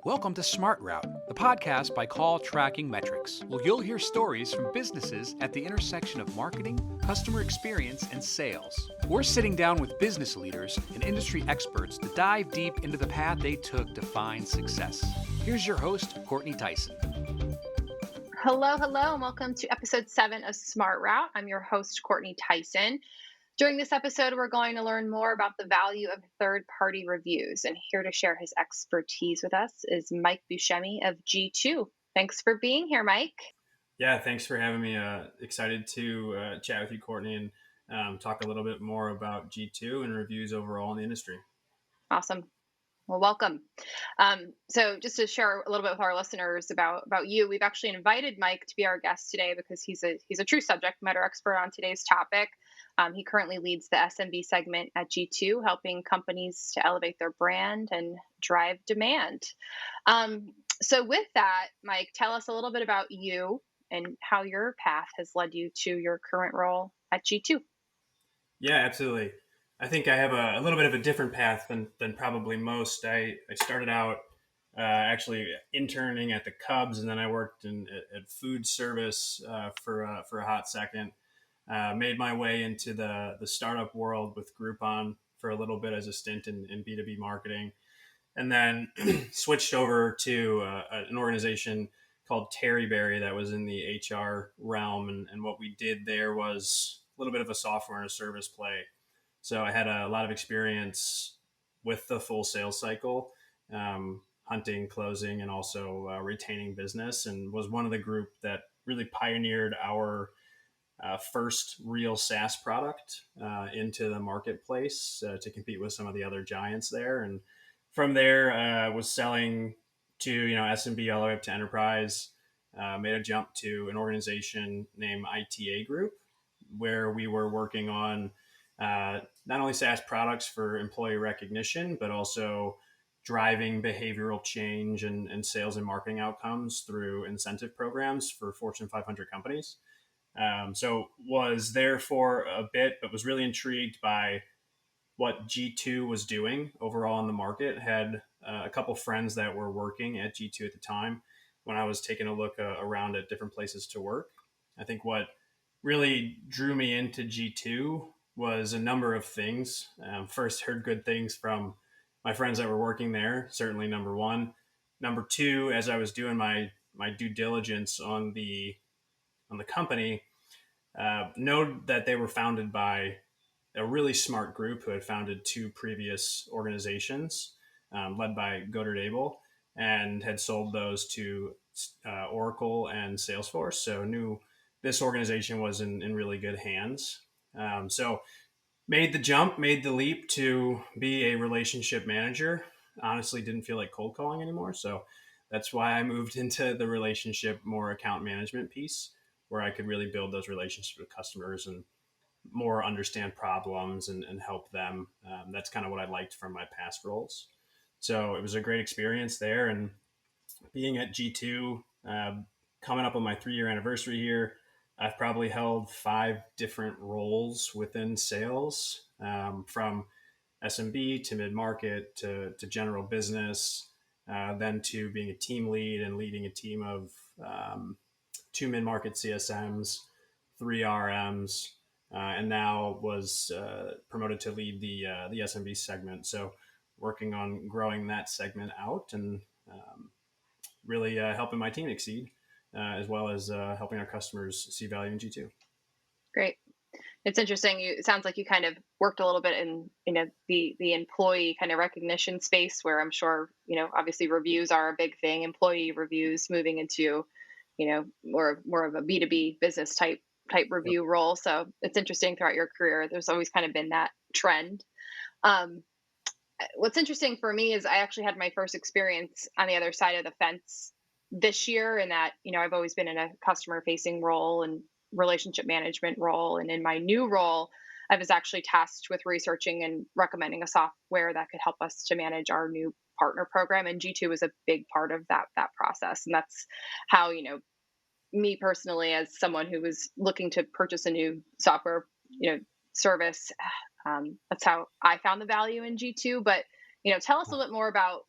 Welcome to Smart Route, the podcast by CallTrackingMetrics, where you'll hear stories from businesses at the intersection of marketing, customer experience, and sales. We're sitting down with business leaders and industry experts to dive deep into the path they took to find success. Here's your host, Courtney Tyson. Hello, and welcome to episode 7 of Smart Route. I'm your host, Courtney Tyson. During this episode, we're going to learn more about the value of third-party reviews. And here to share his expertise with us is Mike Buscemi of G2. Thanks for being here, Mike. Yeah, thanks for having me. Excited to chat with you, Courtney, and talk a little bit more about G2 and reviews overall in the industry. Awesome. Well, welcome. So just to share a little bit with our listeners about you, we've actually invited Mike to be our guest today because he's a true subject matter expert on today's topic. He currently leads the SMB segment at G2, helping companies to elevate their brand and drive demand. So with that, Mike, tell us a little bit about you and how your path has led you to your current role at G2. Yeah, absolutely. I think I have a little bit of a different path than probably most. I started out actually interning at the Cubs, and then I worked at food service for a hot second. Made my way into the startup world with Groupon for a little bit as a stint in B2B marketing, and then switched over to an organization called Terryberry that was in the HR realm. And what we did there was a little bit of a software and a service play. So I had a lot of experience with the full sales cycle, hunting, closing, and also retaining business, and was one of the group that really pioneered our first real SaaS product into the marketplace to compete with some of the other giants there. And from there, was selling to SMB all the way up to enterprise. Made a jump to an organization named ITA Group, where we were working on not only SaaS products for employee recognition, but also driving behavioral change and sales and marketing outcomes through incentive programs for Fortune 500 companies. So was there for a bit, but was really intrigued by what G2 was doing overall in the market. Had a couple friends that were working at G2 at the time when I was taking a look around at different places to work. I think what really drew me into G2 was a number of things. First, heard good things from my friends that were working there, certainly number one. Number two, as I was doing my due diligence on the company, know that they were founded by a really smart group who had founded two previous organizations, led by Godard Abel, and had sold those to Oracle and Salesforce. So knew this organization was in really good hands. So made the jump, made the leap to be a relationship manager. Honestly, didn't feel like cold calling anymore. So that's why I moved into the relationship, more account management piece, where I could really build those relationships with customers and more understand problems and help them. That's kind of what I liked from my past roles. So it was a great experience there. And being at G2, coming up on my 3-year anniversary here, I've probably held 5 different roles within sales, from SMB to mid-market to general business, then to being a team lead and leading a team of 2 mid-market CSMs, 3 RMs, and now was promoted to lead the SMB segment. So working on growing that segment out and really helping my team exceed, as well as helping our customers see value in G2. Great. It's interesting. It sounds like you kind of worked a little bit in the employee kind of recognition space, where I'm sure obviously reviews are a big thing. Employee reviews moving into more of a B2B business type review role. So it's interesting throughout your career. There's always kind of been that trend. What's interesting for me is I actually had my first experience on the other side of the fence this year, in that I've always been in a customer facing role and relationship management role, and in my new role I was actually tasked with researching and recommending a software that could help us to manage our new partner program, and G2 was a big part of that process. And that's how me personally, as someone who was looking to purchase a new software service, that's how I found the value in G2. But tell us a little bit more about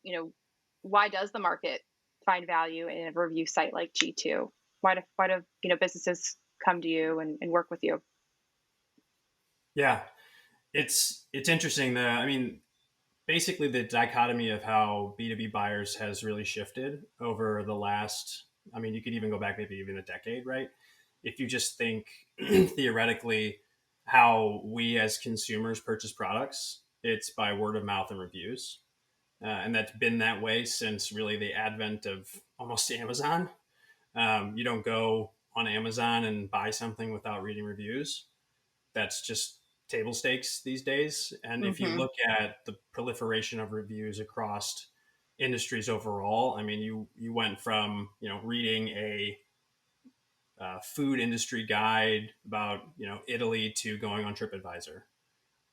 why does the market find value in a review site like G2? Why do businesses come to you and work with you? Yeah, it's interesting. Basically the dichotomy of how B2B buyers has really shifted over the last, you could even go back maybe even a decade, right? If you just think theoretically how we as consumers purchase products, it's by word of mouth and reviews. And that's been that way since really the advent of almost Amazon. You don't go on Amazon and buy something without reading reviews. That's just table stakes these days. And if you Hmm. look at the proliferation of reviews across industries overall, you went from reading a food industry guide about Italy to going on TripAdvisor.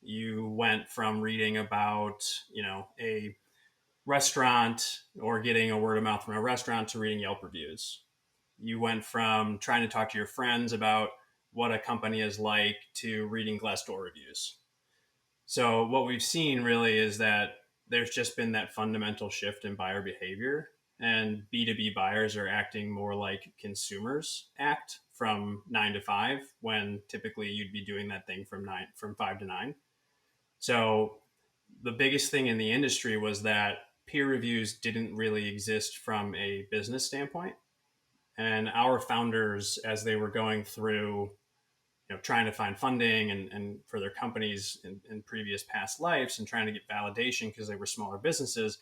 You went from reading about a restaurant or getting a word of mouth from a restaurant to reading Yelp reviews. You went from trying to talk to your friends about what a company is like to reading Glassdoor reviews. So what we've seen really is that there's just been that fundamental shift in buyer behavior, and B2B buyers are acting more like consumers act from 9 to 5, when typically you'd be doing that thing from 5 to 9. So the biggest thing in the industry was that peer reviews didn't really exist from a business standpoint. And our founders, as they were going through trying to find funding and for their companies in previous past lives and trying to get validation because they were smaller businesses,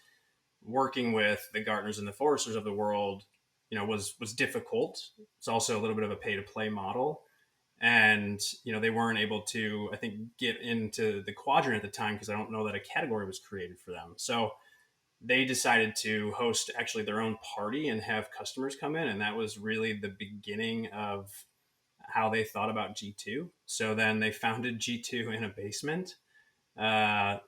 working with the Gartners and the Forresters of the world, was difficult. It's also a little bit of a pay to play model. And, they weren't able to, I think, get into the quadrant at the time because I don't know that a category was created for them. So they decided to host actually their own party and have customers come in. And that was really the beginning of how they thought about G2. So then they founded G2 in a basement uh,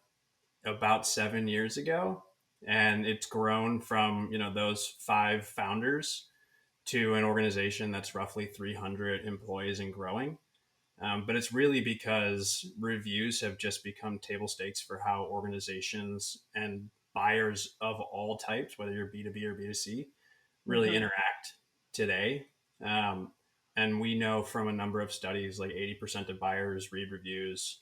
about 7 years ago. And it's grown from, those 5 founders to an organization that's roughly 300 employees and growing. But it's really because reviews have just become table stakes for how organizations and buyers of all types, whether you're B2B or B2C, really Hmm. interact today. Um, and we know from a number of studies, like 80% of buyers read reviews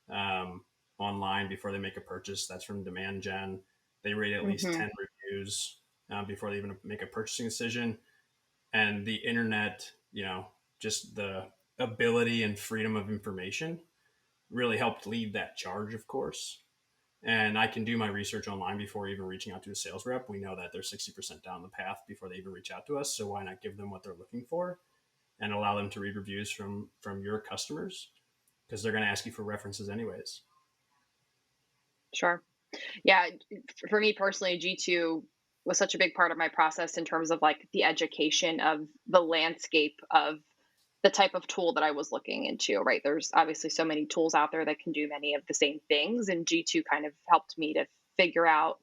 um, online before they make a purchase. That's from Demand Gen. They read at least Hmm. 10 reviews before they even make a purchasing decision. And the internet, just the ability and freedom of information really helped lead that charge, of course. And I can do my research online before even reaching out to a sales rep. We know that they're 60% down the path before they even reach out to us. So why not give them what they're looking for and allow them to read reviews from your customers, because they're going to ask you for references anyways. Sure. Yeah. For me personally, G2 was such a big part of my process in terms of like the education of the landscape of the type of tool that I was looking into, right? There's obviously so many tools out there that can do many of the same things. And G2 kind of helped me to figure out,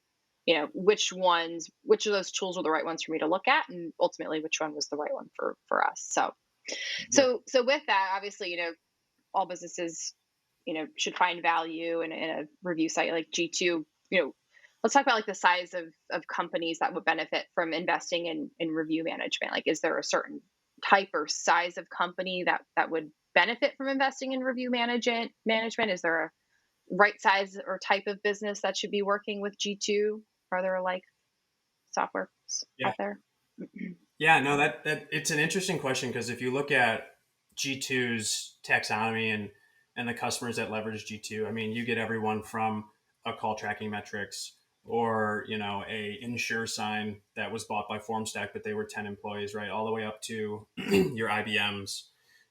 which of those tools were the right ones for me to look at, and ultimately which one was the right one for us. So, Yep. so with that, obviously, all businesses, should find value in a review site like G2. Let's talk about like the size of companies that would benefit from investing in review management. Like, is there a certain type or size of company that would benefit from investing in review management? Is there a right size or type of business that should be working with G2? Are there like software Yeah. out there? Yeah. No, that it's an interesting question, because if you look at G2's taxonomy and the customers that leverage G2, you get everyone from a CallTrackingMetrics or a Insure sign that was bought by Formstack, but they were 10 employees, right, all the way up to your IBMs,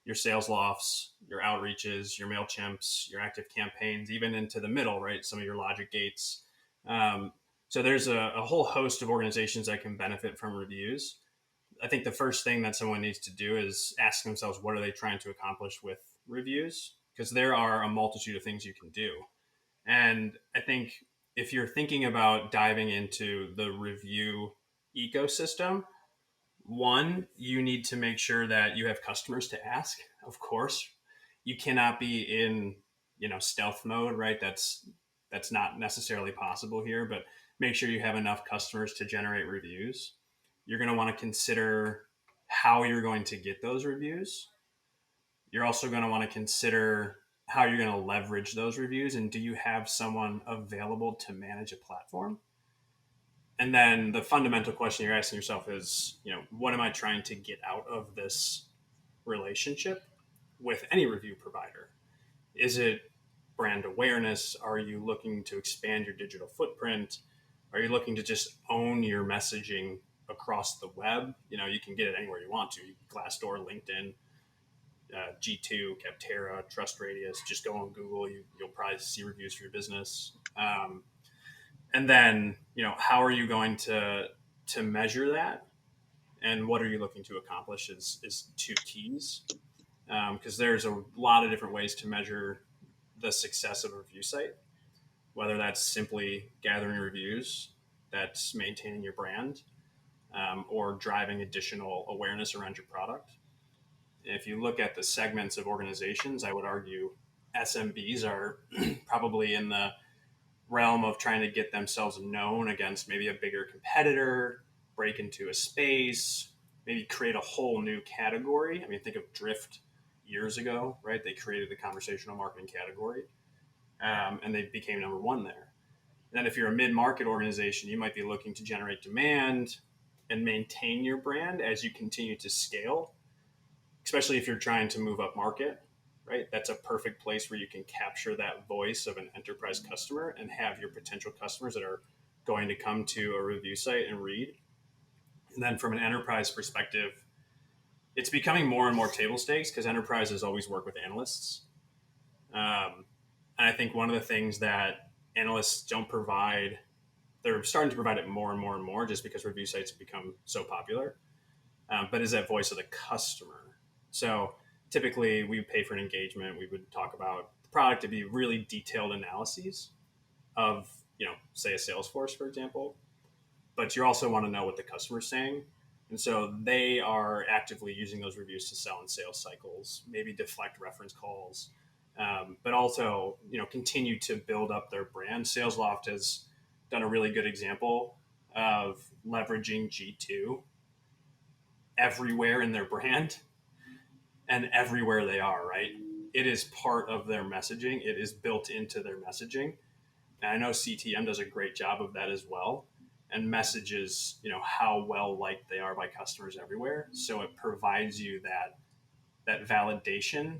your sales lofts, your outreaches, your MailChimps, your active campaigns, even into the middle, right, some of your logic gates. um, so there's a whole host of organizations that can benefit from reviews. I think the first thing that someone needs to do is ask themselves, what are they trying to accomplish with reviews? Because there are a multitude of things you can do. And I think if you're thinking about diving into the review ecosystem, one, you need to make sure that you have customers to ask. Of course, you cannot be in stealth mode, right? That's not necessarily possible here, but make sure you have enough customers to generate reviews. You're going to want to consider how you're going to get those reviews. You're also going to want to consider how you're going to leverage those reviews, and do you have someone available to manage a platform? And then the fundamental question you're asking yourself is, what am I trying to get out of this relationship with any review provider? Is it brand awareness? Are you looking to expand your digital footprint? Are you looking to just own your messaging across the web? You can get it anywhere you want to. Glassdoor, LinkedIn, G2, Capterra, Trust Radius. Just go on Google. You'll probably see reviews for your business. And then, how are you going to measure that? And what are you looking to accomplish is two keys. Because there's a lot of different ways to measure the success of a review site, whether that's simply gathering reviews, that's maintaining your brand, or driving additional awareness around your product. If you look at the segments of organizations, I would argue SMBs are probably in the realm of trying to get themselves known against maybe a bigger competitor, break into a space, maybe create a whole new category. I mean, think of Drift years ago, right? They created the conversational marketing category, and they became number one there. And then if you're a mid-market organization, you might be looking to generate demand and maintain your brand as you continue to scale, especially if you're trying to move up market, right? That's a perfect place where you can capture that voice of an enterprise customer and have your potential customers that are going to come to a review site and read. And then from an enterprise perspective, it's becoming more and more table stakes because enterprises always work with analysts. And I think one of the things that analysts don't provide, they're starting to provide it more and more and more just because review sites have become so popular, but is that voice of the customer. So typically we pay for an engagement. We would talk about the product to be really detailed analyses of, say a Salesforce, for example, but you also want to know what the customer's saying. And so they are actively using those reviews to sell in sales cycles, maybe deflect reference calls, but also, continue to build up their brand. SalesLoft has done a really good example of leveraging G2 everywhere in their brand and everywhere they are, right? It is part of their messaging. It is built into their messaging. And I know CTM does a great job of that as well, and messages, how well liked they are by customers everywhere. So it provides you that validation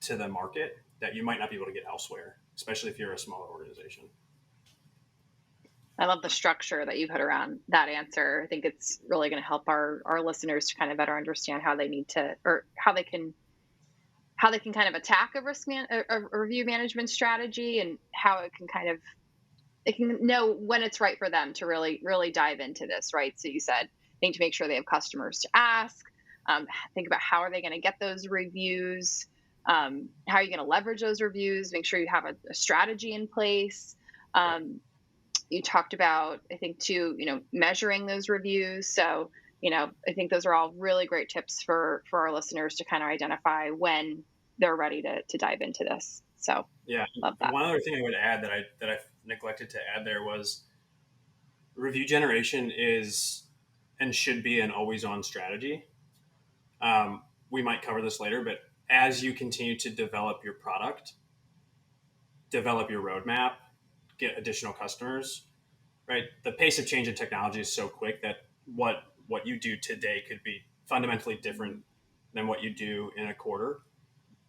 to the market that you might not be able to get elsewhere, especially if you're a smaller organization. I love the structure that you put around that answer. I think it's really going to help our listeners to kind of better understand how they need to, or how they can kind of attack a review management strategy, and how it can know when it's right for them to really, really dive into this, right? So you said, they need to make sure they have customers to ask. Think about how are they going to get those reviews? How are you going to leverage those reviews? Make sure you have a strategy in place. You talked about, I think too, measuring those reviews. So, I think those are all really great tips for our listeners to kind of identify when they're ready to dive into this. So yeah, love that. One other thing I would add that I neglected to add there was review generation is and should be an always on strategy. We might cover this later, but as you continue to develop your product, develop your roadmap, get additional customers, right? The pace of change in technology is so quick that what you do today could be fundamentally different than what you do in a quarter.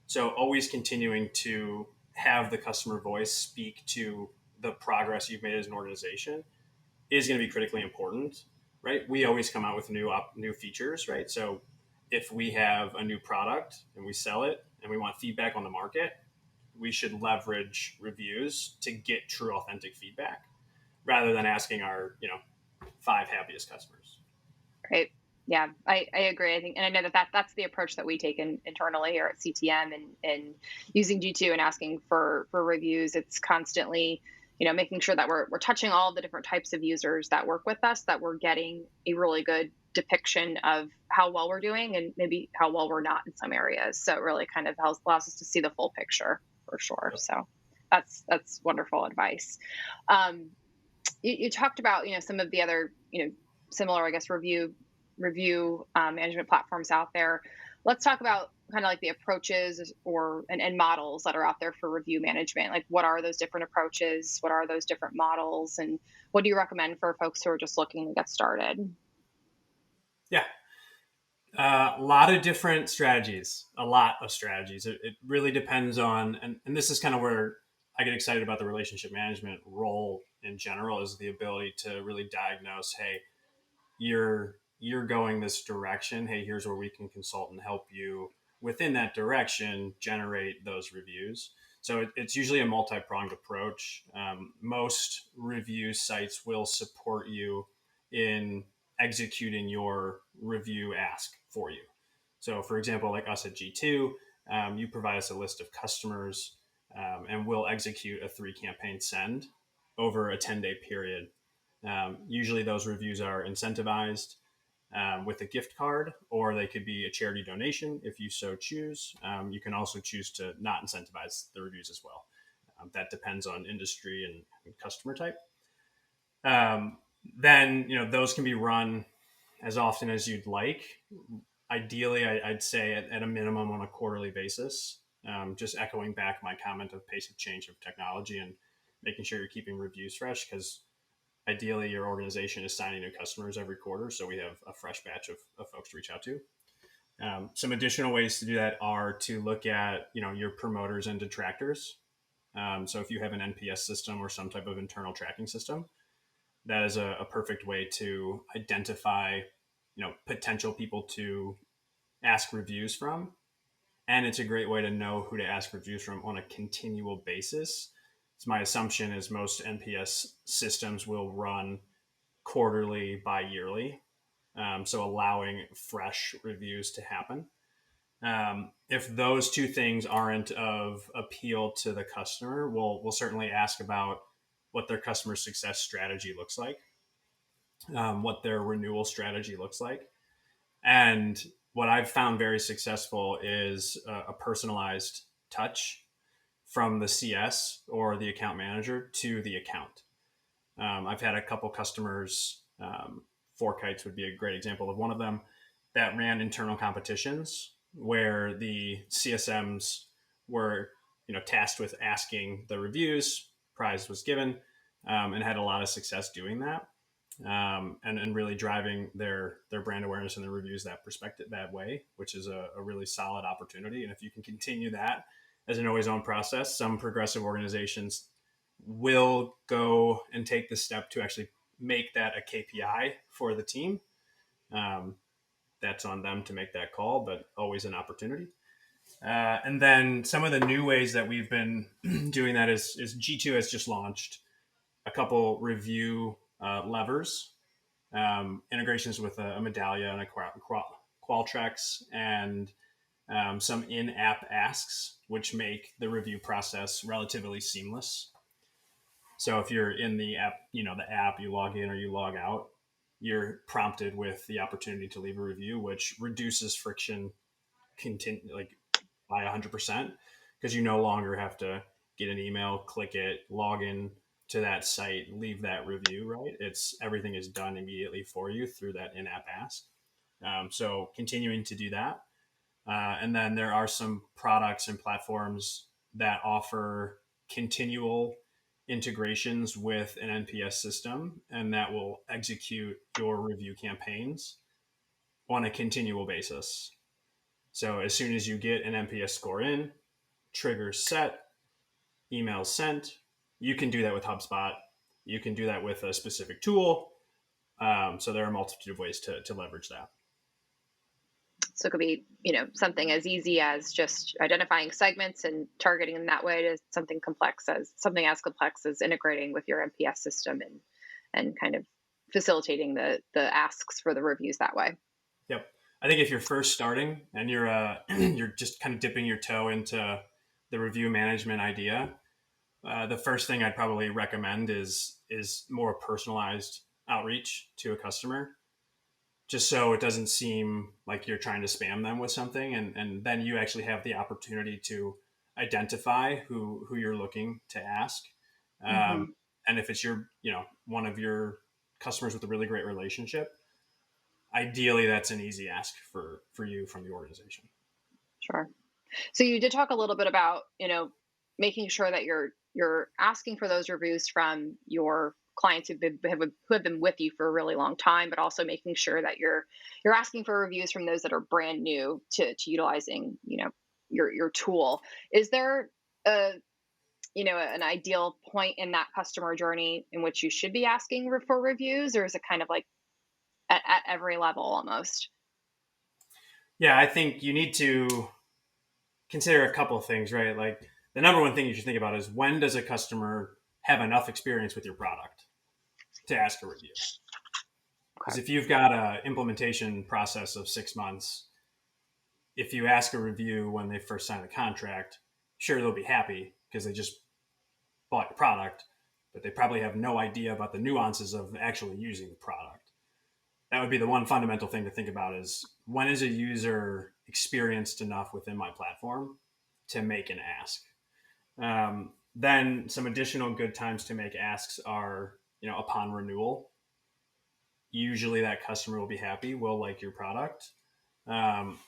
So always continuing to have the customer voice speak to the progress you've made as an organization is going to be critically important, right? We always come out with new features, right? So if we have a new product and we sell it and we want feedback on the market, we should leverage reviews to get true, authentic feedback rather than asking our, 5 happiest customers. Right. Yeah, I agree. I think, and I know that's the approach that we take internally here at CTM, and using G2 and asking for reviews. It's constantly, making sure that we're touching all the different types of users that work with us, that we're getting a really good depiction of how well we're doing and maybe how well we're not in some areas. So it really kind of allows us to see the full picture for sure. So that's wonderful advice. You talked about, some of the other, similar, I guess, review management platforms out there. Let's talk about kind of like the approaches and models that are out there for review management. Like, what are those different approaches? What are those different models? And what do you recommend for folks who are just looking to get started? Yeah. A lot of different strategies, a lot of strategies. It really depends on, and this is kind of where I get excited about the relationship management role in general, is the ability to really diagnose, hey, you're going this direction. Hey, here's where we can consult and help you within that direction generate those reviews. So it's usually a multi-pronged approach. Most review sites will support you in executing your review ask for you. So, for example, like us at G2, you provide us a list of customers, and we'll execute a 3 campaign send over a 10-day period. Usually, those reviews are incentivized with a gift card, or they could be a charity donation if you so choose. You can also choose to not incentivize the reviews as well. That depends on industry and customer type. Then those can be run as often as you'd like. Ideally, I'd say at a minimum on a quarterly basis. Just echoing back my comment of pace of change of technology and making sure you're keeping reviews fresh, because ideally your organization is signing new customers every quarter, so we have a fresh batch of folks to reach out to. Some additional ways to do that are to look at your promoters and detractors. So if you have an NPS system or some type of internal tracking system, that is a perfect way to identify potential people to ask reviews from, and it's a great way to know who to ask reviews from on a continual basis. So my assumption is most NPS systems will run quarterly, bi-yearly, so allowing fresh reviews to happen. If those two things aren't of appeal to the customer, we'll certainly ask about what their customer success strategy looks like, what their renewal strategy looks like. And what I've found very successful is a personalized touch from the CS or the account manager to the account. I've had a couple customers, Four Kites would be a great example of one of them, that ran internal competitions where the CSMs were tasked with asking the reviews, prize was given, and had a lot of success doing that. And really driving their brand awareness and their reviews that way, which is a really solid opportunity. And if you can continue that as an always on process, some progressive organizations will go and take the step to actually make that a KPI for the team. That's on them to make that call, but always an opportunity. And then some of the new ways that we've been doing that is G2 has just launched a couple review levers, integrations with a Medallia and a Qualtrics, and some in-app asks, which make the review process relatively seamless. So if you're in the app, the app, you log in or you log out, you're prompted with the opportunity to leave a review, which reduces friction by 100%, because you no longer have to get an email, click it, log in to that site, leave that review, right? Everything is done immediately for you through that in-app ask. So continuing to do that. And then there are some products and platforms that offer continual integrations with an NPS system, and that will execute your review campaigns on a continual basis. So as soon as you get an NPS score in, triggers set, emails sent, you can do that with HubSpot. You can do that with a specific tool. So there are a multitude of ways to leverage that. So it could be, something as easy as just identifying segments and targeting them that way, to something as complex as integrating with your NPS system and kind of facilitating the asks for the reviews that way. Yep. I think if you're first starting and you're you're just kind of dipping your toe into the review management idea, the first thing I'd probably recommend is more personalized outreach to a customer, just so it doesn't seem like you're trying to spam them with something. And then you actually have the opportunity to identify who you're looking to ask. Mm-hmm. And if it's one of your customers with a really great relationship, ideally that's an easy ask for you from the organization. Sure. So you did talk a little bit about, making sure that you're asking for those reviews from your clients who have been with you for a really long time, but also making sure that you're asking for reviews from those that are brand new to utilizing, your tool. Is there a an ideal point in that customer journey in which you should be asking for reviews, or is it kind of like at every level almost? Yeah, I think you need to consider a couple of things, right? Like the number one thing you should think about is, when does a customer have enough experience with your product to ask a review? Because Okay. if you've got an implementation process of 6 months, if you ask a review when they first sign the contract, sure, they'll be happy because they just bought your product, but they probably have no idea about the nuances of actually using the product. That would be the one fundamental thing to think about: is, when is a user experienced enough within my platform to make an ask? Then some additional good times to make asks are, upon renewal. Usually that customer will be happy, will like your product. Um,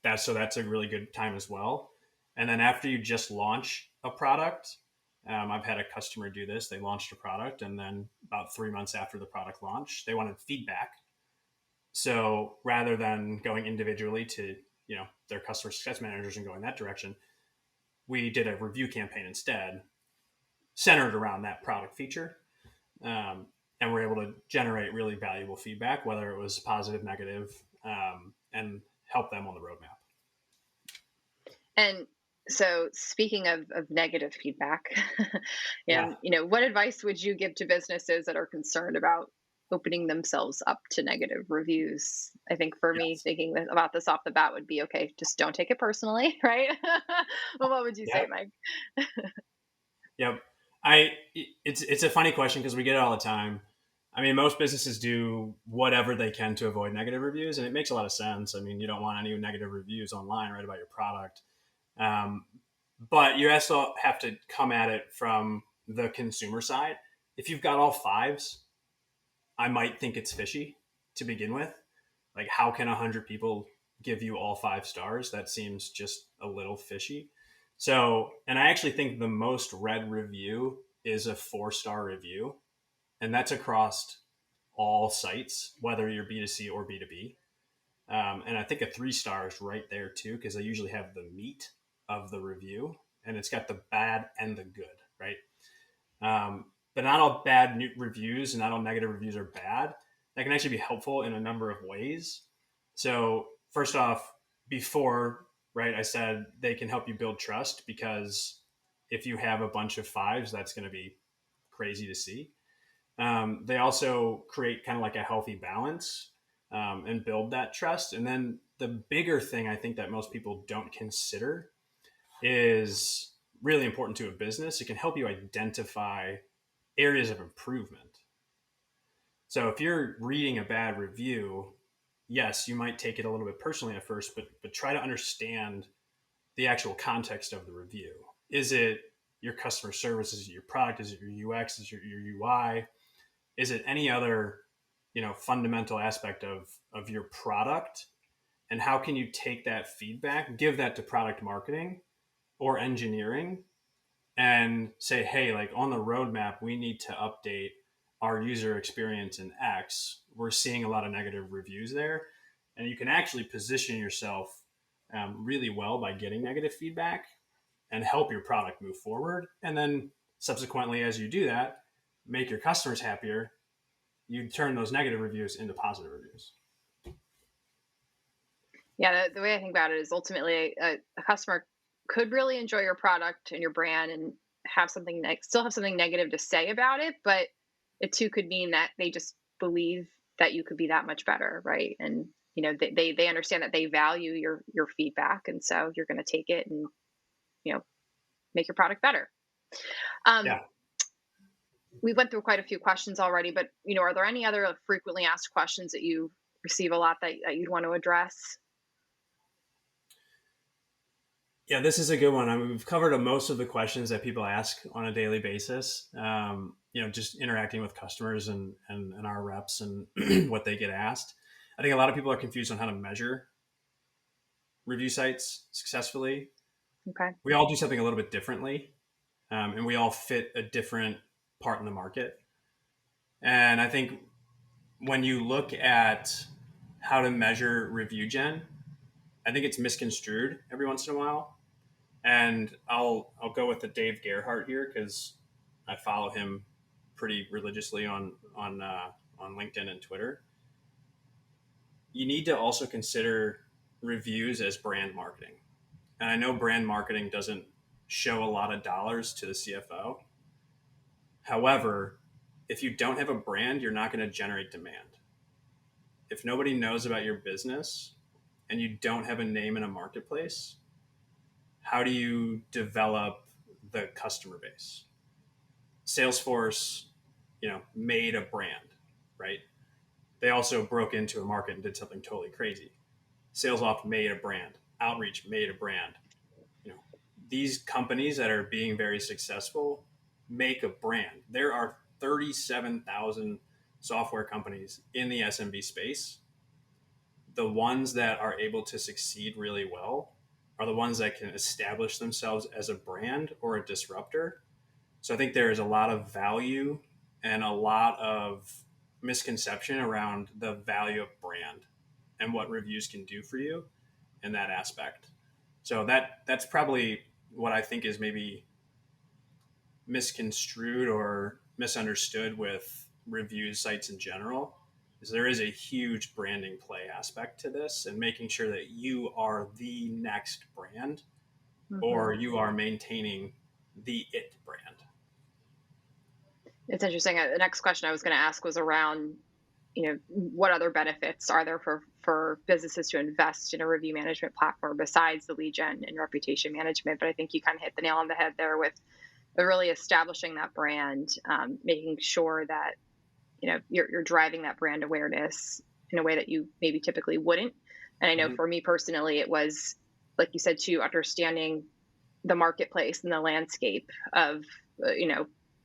that's a really good time as well. And then after you just launch a product, I've had a customer do this. They launched a product, and then about 3 months after the product launch, they wanted feedback. So rather than going individually to their customer success managers and going that direction, we did a review campaign instead, centered around that product feature. And we're able to generate really valuable feedback, whether it was positive, negative, and help them on the roadmap. And so, speaking of negative feedback, Yeah. what advice would you give to businesses that are concerned about opening themselves up to negative reviews? I think for me, Yes. thinking about this off the bat would be, okay, just don't take it personally, right? Well, what would you say, Yep. Mike? Yep. It's a funny question because we get it all the time. I mean, most businesses do whatever they can to avoid negative reviews, and it makes a lot of sense. I mean, you don't want any negative reviews online, right, about your product. Um, but you also have to come at it from the consumer side. If you've got all fives, I might think it's fishy to begin with. Like, how can 100 people give you all 5 stars? That seems just a little fishy. So, and I actually think the most read review is a 4-star review, and that's across all sites, whether you're B2C or B2B. And I think a 3-star is right there too, because they usually have the meat of the review, and it's got the bad and the good, right? But not all bad reviews and not all negative reviews are bad. That can actually be helpful in a number of ways. So first off, before, right, I said they can help you build trust, because if you have a bunch of fives, that's going to be crazy to see. They also create kind of like a healthy balance, and build that trust. And then the bigger thing I think that most people don't consider is really important to a business. It can help you identify areas of improvement. So if you're reading a bad review, yes, you might take it a little bit personally at first, but try to understand the actual context of the review. Is it your customer service? Is it your product? Is it your UX? Is it your UI? Is it any other, fundamental aspect of your product? And how can you take that feedback, give that to product marketing or engineering, and say, hey, like, on the roadmap, we need to update our user experience in X. We're seeing a lot of negative reviews there. And you can actually position yourself really well by getting negative feedback and help your product move forward. And then subsequently, as you do that, make your customers happier. You turn those negative reviews into positive reviews. Yeah, the way I think about it is, ultimately a customer could really enjoy your product and your brand and have something still have something negative to say about it, but it too could mean that they just believe that you could be that much better, right? And they understand that they value your feedback, and so you're going to take it and you know make your product better. Um, Yeah. we went through quite a few questions already, but are there any other frequently asked questions that you receive a lot that you'd want to address? Yeah, this is a good one. I mean, we've covered most of the questions that people ask on a daily basis. just interacting with customers and our reps and what they get asked. I think a lot of people are confused on how to measure review sites successfully. Okay. We all do something a little bit differently, and we all fit a different part in the market. And I think when you look at how to measure review gen, I think it's misconstrued every once in a while. And I'll go with the Dave Gerhardt here because I follow him pretty religiously on LinkedIn and Twitter. You need to also consider reviews as brand marketing. And I know brand marketing doesn't show a lot of dollars to the CFO. However, if you don't have a brand, you're not going to generate demand. If nobody knows about your business and you don't have a name in a marketplace, how do you develop the customer base? Salesforce, made a brand, right? They also broke into a market and did something totally crazy. SalesLoft made a brand. Outreach made a brand. These companies that are being very successful make a brand. There are 37,000 software companies in the SMB space. The ones that are able to succeed really well are the ones that can establish themselves as a brand or a disruptor. So I think there is a lot of value and a lot of misconception around the value of brand and what reviews can do for you in that aspect. So that's probably what I think is maybe misconstrued or misunderstood with review sites in general, is there is a huge branding play aspect to this and making sure that you are the next brand or you are maintaining the it brand. It's interesting. The next question I was going to ask was around, what other benefits are there for businesses to invest in a review management platform besides the lead gen and reputation management? But I think you kind of hit the nail on the head there with really establishing that brand, making sure that, you're driving that brand awareness in a way that you maybe typically wouldn't. And I know for me personally, it was, like you said, too, understanding the marketplace and the landscape of,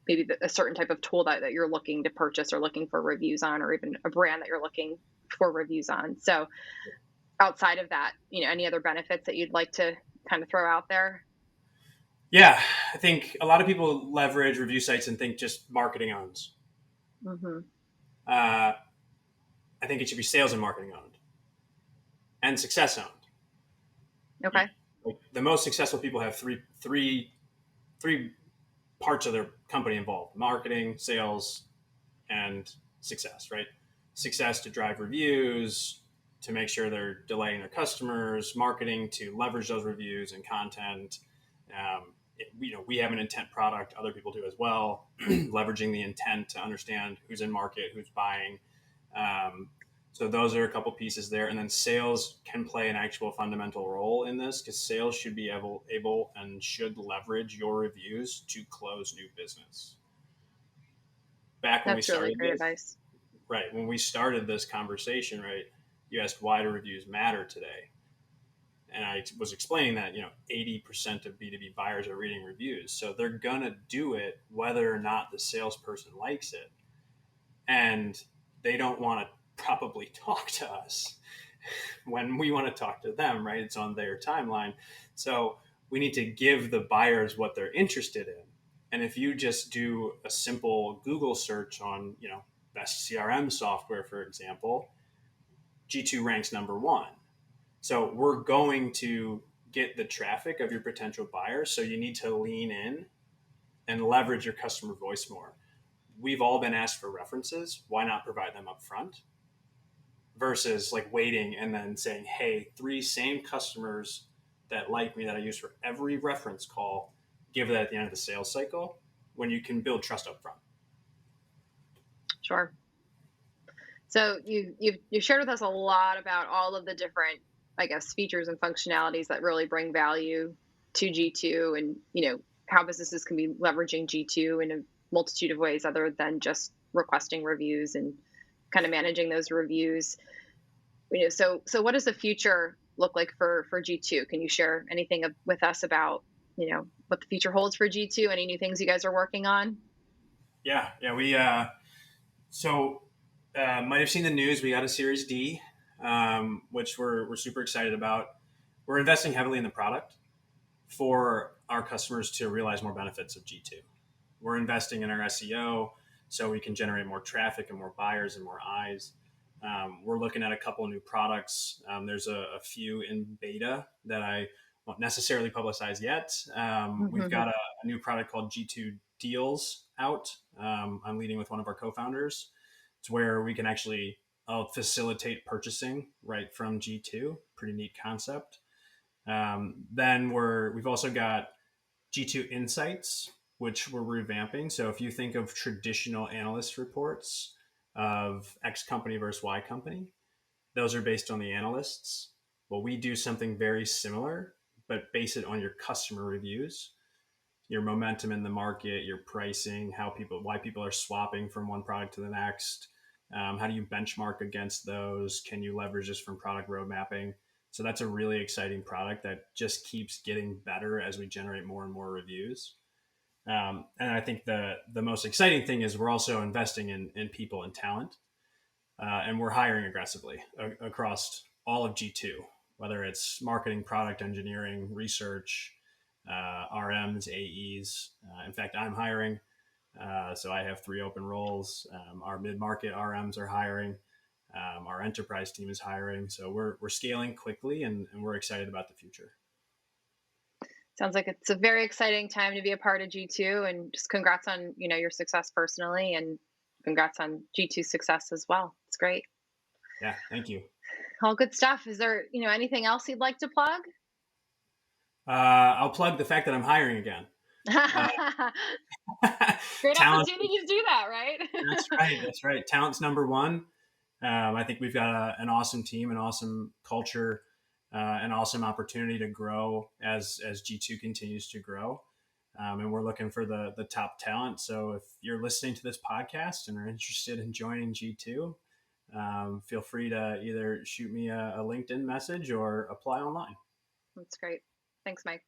maybe a certain type of tool that you're looking to purchase or looking for reviews on, or even a brand that you're looking for reviews on. So outside of that, any other benefits that you'd like to kind of throw out there? Yeah, I think a lot of people leverage review sites and think just marketing owns. I think it should be sales and marketing owned and success owned. Okay. Like the most successful people have three parts of their company involved: marketing, sales, and success, right? Success to drive reviews, to make sure they're delighting their customers, marketing to leverage those reviews and content. We have an intent product, other people do as well, leveraging the intent to understand who's in market, who's buying. So those are a couple pieces there. And then sales can play an actual fundamental role in this because sales should be able and should leverage your reviews to close new business. Back when That's we started really great this, advice. right, when we started this conversation, right, you asked why do reviews matter today? And I was explaining that, 80% of B2B buyers are reading reviews. So they're going to do it whether or not the salesperson likes it. And they don't want to probably talk to us when we want to talk to them, right? It's on their timeline. So we need to give the buyers what they're interested in. And if you just do a simple Google search on, best CRM software, for example, G2 ranks number one. So we're going to get the traffic of your potential buyers. So you need to lean in and leverage your customer voice more. We've all been asked for references. Why not provide them up front? Versus like waiting and then saying, hey, 3 same customers that like me that I use for every reference call, give that at the end of the sales cycle when you can build trust up front. Sure. So you've shared with us a lot about all of the different, I guess, features and functionalities that really bring value to G2 and, how businesses can be leveraging G2 in a multitude of ways other than just requesting reviews and kind of managing those reviews. So what does the future look like for G2? Can you share anything with us about, what the future holds for G2? Any new things you guys are working on? Yeah. We might have seen the news. We got a Series D, which we're super excited about. We're investing heavily in the product for our customers to realize more benefits of G2. We're investing in our SEO so we can generate more traffic and more buyers and more eyes. We're looking at a couple of new products. There's a few in beta that I won't necessarily publicize yet. We've got a new product called G2 Deals out. I'm leading with one of our co-founders. It's where we can actually facilitate purchasing right from G2. Pretty neat concept. Then we've also got G2 Insights, which we're revamping. So if you think of traditional analyst reports of X company versus Y company, those are based on the analysts. Well, we do something very similar, but base it on your customer reviews, your momentum in the market, your pricing, why people are swapping from one product to the next. How do you benchmark against those? Can you leverage this from product road mapping? So that's a really exciting product that just keeps getting better as we generate more and more reviews. And I think the most exciting thing is we're also investing in people and talent, and we're hiring aggressively across all of G2, whether it's marketing, product engineering, research, RMs, AEs. In fact, I'm hiring. So I have 3 open roles. Our mid-market RMs are hiring. Our enterprise team is hiring. So we're scaling quickly, and we're excited about the future. Sounds like it's a very exciting time to be a part of G2, and just congrats on, your success personally, and congrats on G2's success as well. It's great. Yeah, thank you. All good stuff. Is there, anything else you'd like to plug? I'll plug the fact that I'm hiring again. Great opportunity to do that, right? That's right. Talent's number one. I think we've got an awesome team, an awesome culture, an awesome opportunity to grow as G2 continues to grow. And we're looking for the top talent. So if you're listening to this podcast and are interested in joining G2, feel free to either shoot me a LinkedIn message or apply online. That's great. Thanks, Mike.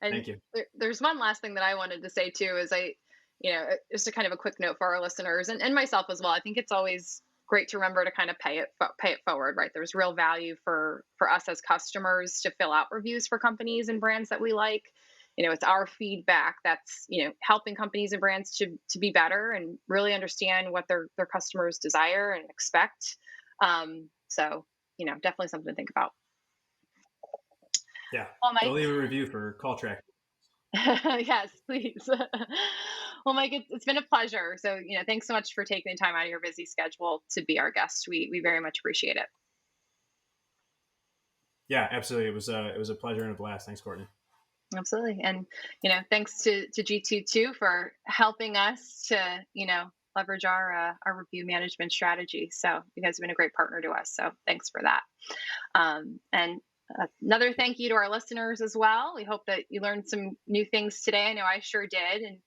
And thank you. There's one last thing that I wanted to say too, is just a kind of a quick note for our listeners and myself as well. I think it's always great to remember to kind of pay it forward, right? There's real value for us as customers to fill out reviews for companies and brands that we like. It's our feedback that's, helping companies and brands to be better and really understand what their customers desire and expect. So, definitely something to think about. Yeah. Well, Mike, go leave a review for CallTrack. Yes, please. Well, Mike, it's been a pleasure. So, thanks so much for taking the time out of your busy schedule to be our guest. We very much appreciate it. Yeah, absolutely. It was a pleasure and a blast. Thanks, Courtney. Absolutely. And, thanks to G2 too for helping us to, leverage our review management strategy. So you guys have been a great partner to us. So thanks for that. And another thank you to our listeners as well. We hope that you learned some new things today. I know I sure did. And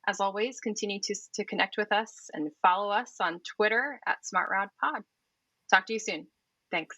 as always, continue to connect with us and follow us on Twitter @SmartRoundPod. Talk to you soon. Thanks.